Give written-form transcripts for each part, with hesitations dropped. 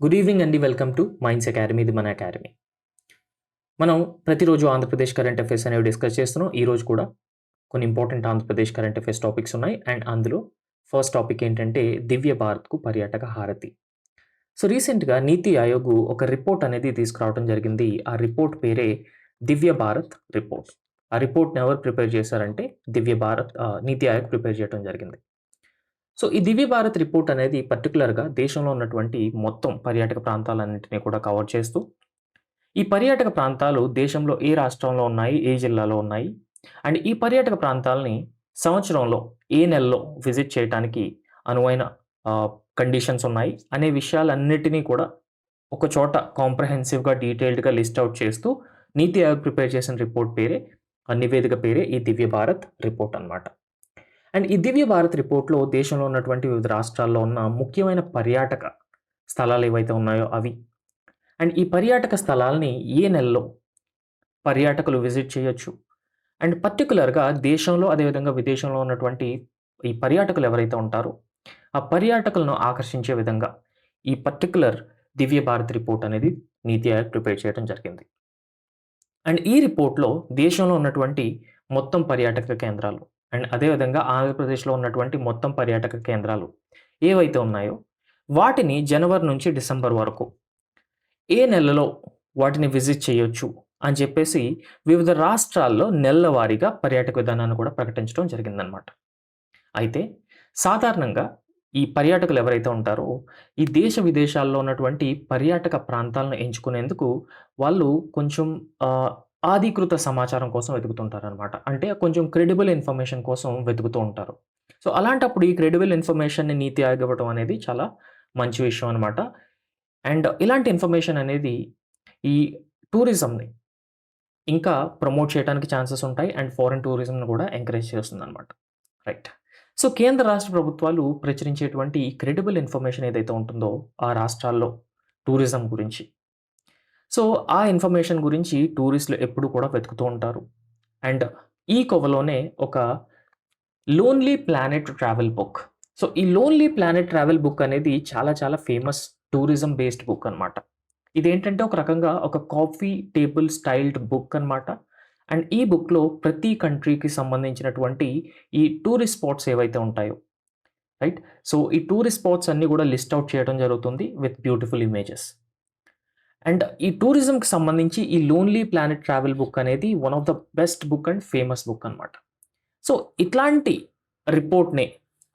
Good evening అండి. Welcome to minds academy. ఇది మన అకాడమీ. మనం ప్రతిరోజు ఆంధ్రప్రదేశ్ కరెంట్ అఫైర్స్ అనేవి డిస్కస్ చేస్తున్నాం. ఈరోజు కూడా కొన్ని important Andhra Pradesh current affairs topics ఉన్నాయి. అండ్ అందులో ఫస్ట్ టాపిక్ ఏంటంటే దివ్య భారత్‌కు పర్యాటక హారతి. సో రీసెంట్‌గా నీతి ఆయోగ్ ఒక రిపోర్ట్ అనేది తీసుకురావడం జరిగింది. ఆ రిపోర్ట్ పేరే దివ్య భారత్ రిపోర్ట్. ఆ రిపోర్ట్‌ని ఎవరు ప్రిపేర్ చేశారంటే నీతి ఆయోగ్ ప్రిపేర్ చేయడం జరిగింది. సో ఈ దివ్య భారత్ రిపోర్ట్ అనేది పర్టిక్యులర్‌గా దేశంలో ఉన్నటువంటి మొత్తం పర్యాటక ప్రాంతాలన్నింటినీ కూడా కవర్ చేస్తూ, ఈ పర్యాటక ప్రాంతాలు దేశంలో ఏ రాష్ట్రంలో ఉన్నాయి, ఏ జిల్లాలో ఉన్నాయి, అండ్ ఈ పర్యాటక ప్రాంతాలని సంవత్సరంలో ఏ నెలలో విజిట్ చేయటానికి అనువైన కండిషన్స్ ఉన్నాయి అనే విషయాలన్నిటినీ కూడా ఒక చోట కాంప్రహెన్సివ్‌గా, డీటెయిల్డ్‌గా లిస్ట్ ఔట్ చేస్తూ నీతి ఆయోగ్ ప్రిపేర్ చేసిన రిపోర్ట్ పేరే, నివేదిక పేరే ఈ దివ్య భారత్ రిపోర్ట్ అన్నమాట. అండ్ ఈ దివ్య భారత్ రిపోర్ట్‌లో దేశంలో ఉన్నటువంటి వివిధ రాష్ట్రాల్లో ఉన్న ముఖ్యమైన పర్యాటక స్థలాలు ఏవైతే ఉన్నాయో అవి. అండ్ ఈ పర్యాటక స్థలాల్ని ఏ నెలలో పర్యాటకులు విజిట్ చేయొచ్చు. అండ్ పర్టిక్యులర్‌గా దేశంలో అదేవిధంగా విదేశంలో ఉన్నటువంటి ఈ పర్యాటకులు ఎవరైతే ఉంటారో, ఆ పర్యాటకులను ఆకర్షించే విధంగా ఈ పర్టిక్యులర్ దివ్య భారత్ రిపోర్ట్ అనేది నీతి ఆయోగ్ ప్రిపేర్ చేయడం జరిగింది. అండ్ ఈ రిపోర్ట్‌లో దేశంలో ఉన్నటువంటి మొత్తం పర్యాటక కేంద్రాలు అండ్ అదేవిధంగా ఆంధ్రప్రదేశ్‌లో ఉన్నటువంటి మొత్తం పర్యాటక కేంద్రాలు ఏవైతే ఉన్నాయో, వాటిని జనవరి నుంచి డిసెంబర్ వరకు ఏ నెలలో వాటిని విజిట్ చేయొచ్చు అని చెప్పేసి వివిధ రాష్ట్రాల్లో నెలల వారీగా పర్యాటక విధానాన్ని కూడా ప్రకటించడం జరిగిందనమాట. అయితే సాధారణంగా ఈ పర్యాటకులు ఎవరైతే ఉంటారో, ఈ దేశ విదేశాల్లో ఉన్నటువంటి పర్యాటక ప్రాంతాలను ఎంచుకునేందుకు వాళ్ళు కొంచెం ఆధీకృత సమాచారం కోసం వెతుకుతుంటారనమాట. అంటే కొంచెం క్రెడిబుల్ ఇన్ఫర్మేషన్ కోసం వెతుకుతూ ఉంటారు. సో, అలాంటప్పుడు ఈ క్రెడిబుల్ ఇన్ఫర్మేషన్‌ని నీతి ఆయోగ్ ఇవ్వటం అనేది చాలా మంచి విషయం అనమాట. అండ్ ఇలాంటి ఇన్ఫర్మేషన్ అనేది ఈ టూరిజంని ఇంకా ప్రమోట్ చేయడానికి ఛాన్సెస్ ఉంటాయి. అండ్ ఫారెన్ టూరిజంని కూడా ఎంకరేజ్ చేస్తుందనమాట. రైట్. సో, కేంద్ర రాష్ట్ర ప్రభుత్వాలు ప్రచురించేటువంటి క్రెడిబుల్ ఇన్ఫర్మేషన్ ఏదైతే ఉంటుందో, ఆ రాష్ట్రాల్లో టూరిజం గురించి. సో, ఆ ఇన్ఫర్మేషన్ గురించి టూరిస్టులు ఎప్పుడు కూడా వెతుకుతూ ఉంటారు. అండ్ ఈ కోవలోనే ఒక lonely planet travel book. So, ఈ లోన్లీ ప్లానెట్ ట్రావెల్ బుక్ అనేది చాలా చాలా ఫేమస్ టూరిజం బేస్డ్ బుక్ అనమాట. ఇదేంటంటే ఒక రకంగా ఒక కాఫీ టేబుల్ స్టైల్డ్ బుక్ అనమాట. అండ్ ఈ బుక్‌లో ప్రతి కంట్రీకి సంబంధించినటువంటి ఈ టూరిస్ట్ స్పాట్స్ ఏవైతే ఉంటాయో, రైట్? సో, ఈ టూరిస్ట్ స్పాట్స్ అన్నీ కూడా లిస్ట్ ఔట్ చేయడం జరుగుతుంది విత్ బ్యూటిఫుల్ ఇమేజెస్. అండ్ ఈ టూరిజంకి సంబంధించి ఈ లోన్లీ ప్లానెట్ ట్రావెల్ బుక్ అనేది one of the best book and famous book అనమాట. సో, ఇట్లాంటి రిపోర్ట్‌ని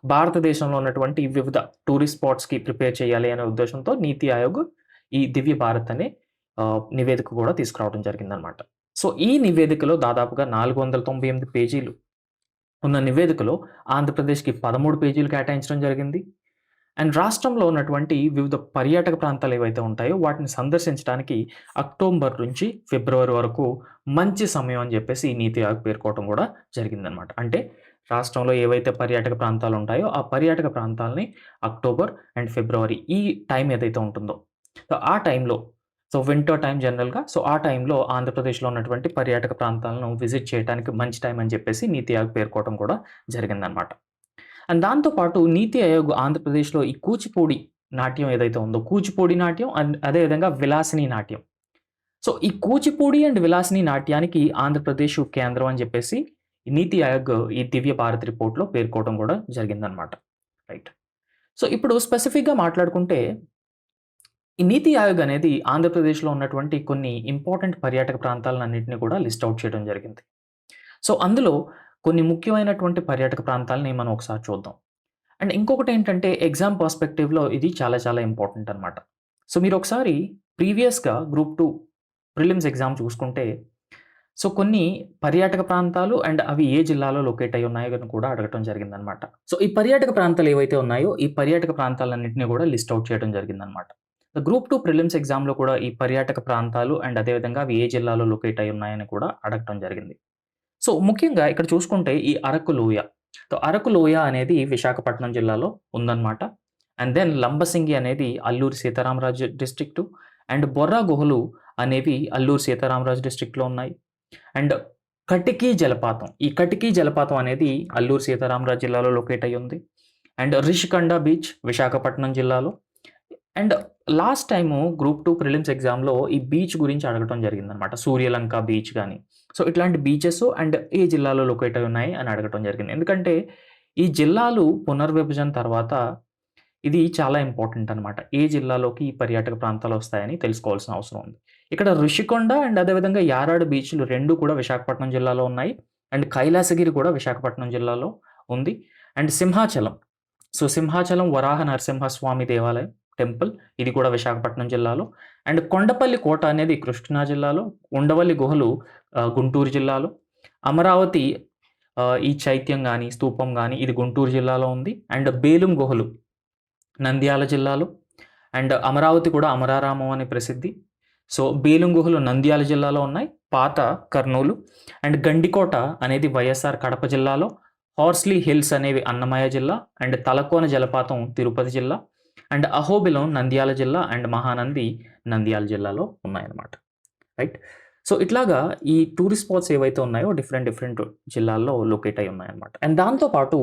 భారతదేశంలో ఉన్నటువంటి వివిధ టూరిస్ట్ స్పాట్స్‌కి ప్రిపేర్ చేయాలి అనే ఉద్దేశంతో నీతి ఆయోగ్ ఈ దివ్య భారత్ అనే నివేదిక కూడా తీసుకురావడం జరిగిందనమాట. సో, ఈ నివేదికలో దాదాపుగా 498 పేజీలు ఉన్న నివేదికలో ఆంధ్రప్రదేశ్‌కి 13 పేజీలు కేటాయించడం జరిగింది. అండ్ రాష్ట్రంలో ఉన్నటువంటి వివిధ పర్యాటక ప్రాంతాలు ఏవైతే ఉంటాయో వాటిని సందర్శించడానికి అక్టోబర్ నుంచి ఫిబ్రవరి వరకు మంచి సమయం అని చెప్పేసి ఈ నీతి ఆయోగ్ పేర్కోవడం కూడా జరిగిందనమాట. అంటే రాష్ట్రంలో ఏవైతే పర్యాటక ప్రాంతాలు ఉంటాయో ఆ పర్యాటక ప్రాంతాలని అక్టోబర్ అండ్ ఫిబ్రవరి ఈ టైం ఏదైతే ఉంటుందో, సో ఆ టైంలో, సో వింటర్ టైం జనరల్‌గా, సో ఆ టైంలో ఆంధ్రప్రదేశ్‌లో ఉన్నటువంటి పర్యాటక ప్రాంతాలను విజిట్ చేయడానికి మంచి టైం అని చెప్పేసి నీతి ఆయోగ్ పేర్కోవడం కూడా జరిగిందనమాట. అండ్ దాంతో పాటు నీతి ఆయోగ్ ఆంధ్రప్రదేశ్‌లో ఈ కూచిపూడి నాట్యం ఏదైతే ఉందో, కూచిపూడి నాట్యం అండ్ అదే విధంగా విలాసిని నాట్యం. సో, ఈ కూచిపూడి అండ్ విలాసిని నాట్యానికి ఆంధ్రప్రదేశ్ కేంద్రం అని చెప్పేసి నీతి ఆయోగ్ ఈ దివ్య భారత్ రిపోర్ట్‌లో పేర్కోవడం కూడా జరిగిందనమాట. రైట్. సో, ఇప్పుడు స్పెసిఫిక్‌గా మాట్లాడుకుంటే ఈ నీతి ఆయోగ్ అనేది ఆంధ్రప్రదేశ్‌లో ఉన్నటువంటి కొన్ని ఇంపార్టెంట్ పర్యాటక ప్రాంతాలన్నిటిని కూడా లిస్ట్ ఔట్ చేయడం జరిగింది. సో, అందులో కొన్ని ముఖ్యమైనటువంటి పర్యాటక ప్రాంతాలని మనం ఒకసారి చూద్దాం. అండ్ ఇంకొకటేంటంటే ఎగ్జామ్ పర్స్‌పెక్టివ్‌లో ఇది చాలా చాలా ఇంపార్టెంట్ అనమాట. సో, మీరొకసారి ప్రీవియస్‌గా గ్రూప్ 2 ప్రిలిమ్స్ ఎగ్జామ్ చూసుకుంటే, సో, కొన్ని పర్యాటక ప్రాంతాలు అండ్ అవి ఏ జిల్లాలో లొకేట్ అయ్యి ఉన్నాయో అని కూడా అడగటం జరిగిందనమాట. సో, ఈ పర్యాటక ప్రాంతాలు ఏవైతే ఉన్నాయో, ఈ పర్యాటక ప్రాంతాలన్నిటిని కూడా లిస్ట్ ఔట్ చేయడం జరిగిందనమాట. గ్రూప్ 2 ప్రిలిమ్స్ ఎగ్జామ్‌లో కూడా ఈ పర్యాటక ప్రాంతాలు అండ్ అదే విధంగా అవి ఏ జిల్లాలో లొకేట్ అయ్యి ఉన్నాయని కూడా అడగటం జరిగింది. సో, ముఖ్యంగా ఇక్కడ చూసుకుంటే ఈ అరకు లోయ. సో, అరకు లోయ అనేది విశాఖపట్నం జిల్లాలో ఉందన్నమాట. అండ్ దెన్ లంబసింగి అనేది అల్లూరి సీతారామరాజు డిస్ట్రిక్టు అండ్ బొర్రా గుహలు అనేవి అల్లూరి సీతారామరాజు డిస్ట్రిక్ట్‌లో ఉన్నాయి. అండ్ కటికీ జలపాతం. ఈ కటికీ జలపాతం అనేది అల్లూరి సీతారామరాజు జిల్లాలో లొకేట్ అయ్యి ఉంది. అండ్ రిషికొండ బీచ్ విశాఖపట్నం జిల్లాలో. And last time group 2 prelims ఎగ్జామ్‌లో ఈ బీచ్ గురించి అడగటం జరిగిందనమాట. సూర్యలంక బీచ్ గాని. సో, ఇట్లాంటి బీచెస్ అండ్ ఏ జిల్లాలో లొకేట్ అయి ఉన్నాయి అని అడగటం జరిగింది. ఎందుకంటే ఈ జిల్లాలు పునర్విభజన తర్వాత ఇది చాలా ఇంపార్టెంట్ అనమాట. ఏ జిల్లాలోకి ఈ పర్యాటక ప్రాంతాలు వస్తాయని తెలుసుకోవాల్సిన అవసరం ఉంది. ఇక్కడ ఋషికొండ అండ్ అదేవిధంగా యారాడు బీచ్‌లు 2 కూడా విశాఖపట్నం జిల్లాలో ఉన్నాయి. అండ్ కైలాసగిరి కూడా విశాఖపట్నం జిల్లాలో ఉంది. అండ్ సింహాచలం. సో, సింహాచలం వరాహ నరసింహస్వామి దేవాలయం టెంపుల్ ఇది కూడా విశాఖపట్నం జిల్లాలో. అండ్ కొండపల్లి కోట అనేది కృష్ణా జిల్లాలో. ఉండవల్లి గుహలు గుంటూరు జిల్లాలో. అమరావతి ఈ చైత్యం గాని, స్తూపం గాని ఇది గుంటూరు జిల్లాలో ఉంది. అండ్ బేలుం గుహలు నంద్యాల జిల్లాలో. అండ్ అమరావతి కూడా అమరారామం అని ప్రసిద్ధి. సో, బేలుం గుహలు నంద్యాల జిల్లాలో ఉన్నాయి. పాత కర్నూలు. అండ్ గండికోట అనేది వైఎస్ఆర్ కడప జిల్లాలో. హార్స్లీ హిల్స్ అనేవి అన్నమయ్య జిల్లా. అండ్ తలకోన జలపాతం తిరుపతి జిల్లా. అండ్ అహోబిలం నంద్యాల జిల్లా. అండ్ మహానంది నంద్యాల జిల్లాలో ఉన్నాయన్నమాట. రైట్. సో, ఇట్లాగా ఈ టూరిస్ట్ స్పాట్స్ ఏవైతే ఉన్నాయో డిఫరెంట్ జిల్లాల్లో లొకేట్ అయి ఉన్నాయన్నమాట. అండ్ దాంతో పాటు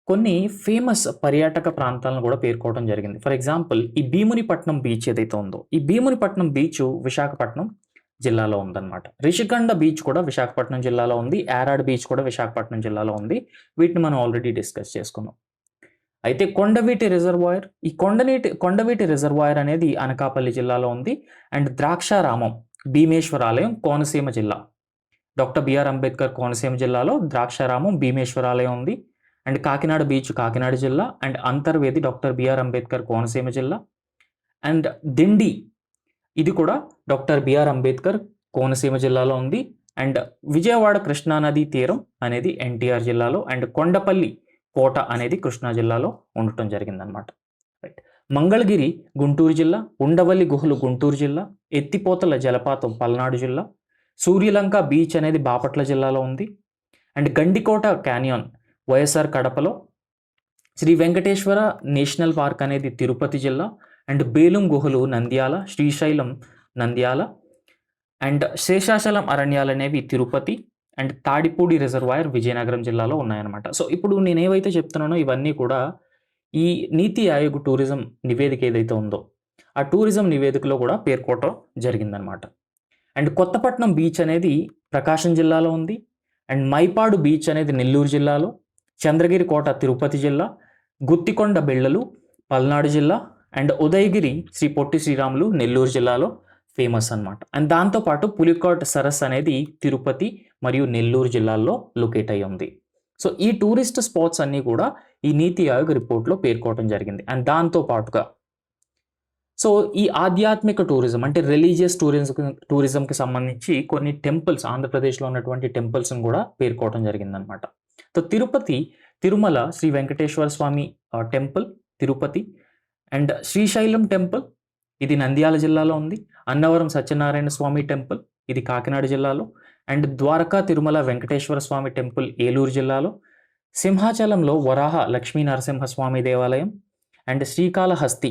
కొన్ని ఫేమస్ పర్యాటక ప్రాంతాలను కూడా పేర్కోవడం జరిగింది. ఫర్ ఎగ్జాంపుల్ ఈ భీమునిపట్నం బీచ్ ఏదైతే ఉందో, ఈ భీమునిపట్నం బీచ్ విశాఖపట్నం జిల్లాలో ఉందన్నమాట. రిషికొండ బీచ్ కూడా విశాఖపట్నం జిల్లాలో ఉంది. యారాడ్ బీచ్ కూడా విశాఖపట్నం జిల్లాలో ఉంది. వీటిని మనం ఆల్రెడీ డిస్కస్ చేసుకున్నాం. అయితే కొండవీటి రిజర్వాయర్, ఈ కొండవీటి రిజర్వాయర్ అనేది అనకాపల్లి జిల్లాలో ఉంది. అండ్ ద్రాక్షారామం భీమేశ్వరాలయం కోనసీమ జిల్లా. డాక్టర్ బిఆర్ అంబేద్కర్ కోనసీమ జిల్లాలో ద్రాక్షారామం భీమేశ్వరాలయం ఉంది. అండ్ కాకినాడ బీచ్ కాకినాడ జిల్లా. And Antarvedi doctor BR Ambedkar Konaseema జిల్లా. అండ్ దిండి ఇది కూడా డాక్టర్ బిఆర్ అంబేద్కర్ కోనసీమ జిల్లాలో ఉంది. అండ్ విజయవాడ కృష్ణానది తీరం అనేది ఎన్టీఆర్ జిల్లాలో. అండ్ కొండపల్లి కోట అనేది కృష్ణా జిల్లాలో ఉండటం జరిగిందనమాట. రైట్. మంగళగిరి గుంటూరు జిల్లా. ఉండవల్లి గుహలు గుంటూరు జిల్లా. ఎత్తిపోతల జలపాతం పల్నాడు జిల్లా. సూర్యలంక బీచ్ అనేది బాపట్ల జిల్లాలో ఉంది. అండ్ గండికోట క్యానియన్ వైఎస్ఆర్ కడపలో. శ్రీ వెంకటేశ్వర నేషనల్ పార్క్ అనేది తిరుపతి జిల్లా. అండ్ బేలుం గుహలు నంద్యాల. శ్రీశైలం నంద్యాల. అండ్ శేషాచలం అరణ్యాలు అనేవి తిరుపతి. అండ్ తాడిపూడి రిజర్వాయర్ విజయనగరం జిల్లాలో ఉన్నాయన్నమాట. సో, ఇప్పుడు నేను ఏవైతే చెప్తున్నానో ఇవన్నీ కూడా ఈ నీతి ఆయోగ్ టూరిజం నివేదిక ఏదైతే ఉందో ఆ టూరిజం నివేదికలో కూడా పేర్కోవటం జరిగిందనమాట. అండ్ కొత్తపట్నం బీచ్ అనేది ప్రకాశం జిల్లాలో ఉంది. అండ్ మైపాడు బీచ్ అనేది నెల్లూరు జిల్లాలో. చంద్రగిరి కోట తిరుపతి జిల్లా. గుత్తికొండ బెళ్ళలు పల్నాడు జిల్లా. అండ్ ఉదయగిరి శ్రీ పొట్టి శ్రీరాములు నెల్లూరు జిల్లాలో ఫేమస్ అనమాట. అండ్ దాంతోపాటు పులికోట్ సరస్సు అనేది తిరుపతి మరియు నెల్లూరు జిల్లాల్లో లొకేట్ అయి ఉంది. సో, ఈ టూరిస్ట్ స్పాట్స్ అన్నీ కూడా ఈ నీతి ఆయోగ్ రిపోర్ట్లో పేర్కోవడం జరిగింది. అండ్ దాంతో పాటుగా సో, ఈ ఆధ్యాత్మిక టూరిజం అంటే రిలీజియస్ టూరిజంకి సంబంధించి కొన్ని టెంపుల్స్ ఆంధ్రప్రదేశ్లో ఉన్నటువంటి టెంపుల్స్ని కూడా పేర్కోవడం జరిగిందనమాట. So, Tirumala Shri Venkateswara Swami temple Tirupati. And Srisailam temple ఇది నంద్యాల జిల్లాలో ఉంది. అన్నవరం సత్యనారాయణ స్వామి టెంపుల్ ఇది కాకినాడ జిల్లాలో. అండ్ ద్వారకా తిరుమల వెంకటేశ్వర స్వామి టెంపుల్ ఏలూరు జిల్లాలో. సింహాచలంలో వరాహ లక్ష్మీ నరసింహస్వామి దేవాలయం. అండ్ శ్రీకాళహస్తి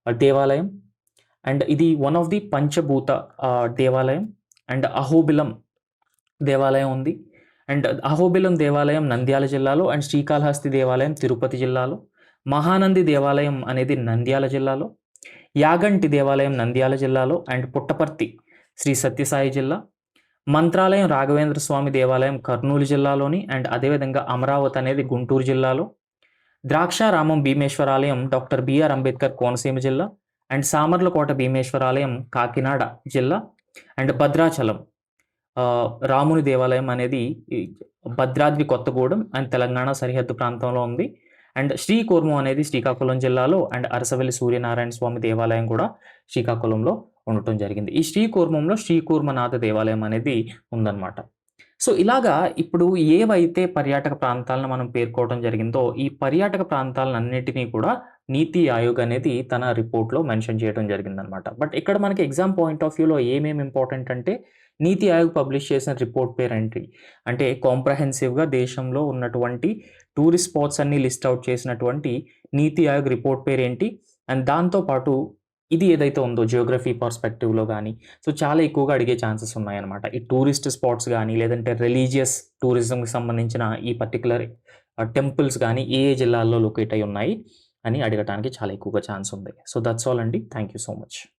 దేవాలయం. అండ్ ఇది వన్ ఆఫ్ ది పంచభూత దేవాలయం. అండ్ అహోబిలం దేవాలయం ఉంది. అండ్ అహోబిలం దేవాలయం నంద్యాల జిల్లాలో. అండ్ శ్రీకాళహస్తి దేవాలయం తిరుపతి జిల్లాలో. మహానంది దేవాలయం అనేది నంద్యాల జిల్లాలో. యాగంటి దేవాలయం నంద్యాల జిల్లాలో. అండ్ పుట్టపర్తి శ్రీ సత్యసాయి జిల్లా. మంత్రాలయం రాఘవేంద్ర స్వామి దేవాలయం కర్నూలు జిల్లాలోని. అండ్ అదేవిధంగా అమరావతి అనేది గుంటూరు జిల్లాలో. ద్రాక్షారామం భీమేశ్వరాలయం డాక్టర్ బిఆర్ అంబేద్కర్ కోనసీమ జిల్లా. అండ్ సామర్లకోట భీమేశ్వరాలయం కాకినాడ జిల్లా. అండ్ భద్రాచలం రాముని దేవాలయం అనేది భద్రాద్రి కొత్తగూడెం అండ్ తెలంగాణ సరిహద్దు ప్రాంతంలో ఉంది. అండ్ శ్రీకూర్మం అనేది శ్రీకాకుళం జిల్లాలో. అండ్ అరసవల్లి సూర్యనారాయణ స్వామి దేవాలయం కూడా శ్రీకాకుళంలో ఉండటం జరిగింది. ఈ శ్రీకూర్మంలో శ్రీకూర్మనాథ దేవాలయం అనేది ఉందన్నమాట. సో, ఇలాగా ఇప్పుడు ఏవైతే పర్యాటక ప్రాంతాలను మనం పేర్కోవడం జరిగిందో ఈ పర్యాటక ప్రాంతాలన్నింటినీ కూడా నీతి ఆయోగ్ అనేది తన రిపోర్ట్లో మెన్షన్ చేయడం జరిగిందనమాట. బట్ ఇక్కడ మనకి ఎగ్జామ్ పాయింట్ ఆఫ్ వ్యూలో ఏమేమి ఇంపార్టెంట్ అంటే నీతి ఆయోగ్ పబ్లిష్ చేసిన రిపోర్ట్ పేరు ఏంటి అంటే కాంప్రహెన్సివ్గా దేశంలో ఉన్నటువంటి టూరిస్ట్ స్పాట్స్ అన్ని లిస్ట్ అవుట్ చేసినటువంటి నీతి ఆయోగ్ రిపోర్ట్ పేరు ఏంటి. అండ్ దాంతోపాటు ఇది ఏదైతే ఉందో జియోగ్రఫీ పర్స్పెక్టివ్లో కానీ సో చాలా ఎక్కువగా అడిగే ఛాన్సెస్ ఉన్నాయన్నమాట. ఈ టూరిస్ట్ స్పాట్స్ కానీ లేదంటే రిలీజియస్ టూరిజంకి సంబంధించిన ఈ పర్టికులర్ టెంపుల్స్ కానీ ఏ జిల్లాల్లో లొకేట్ అయి ఉన్నాయి అని అడగటానికి చాలా ఎక్కువగా ఛాన్స్ ఉంది. సో దట్స్ ఆల్ అండి. Thank you so much.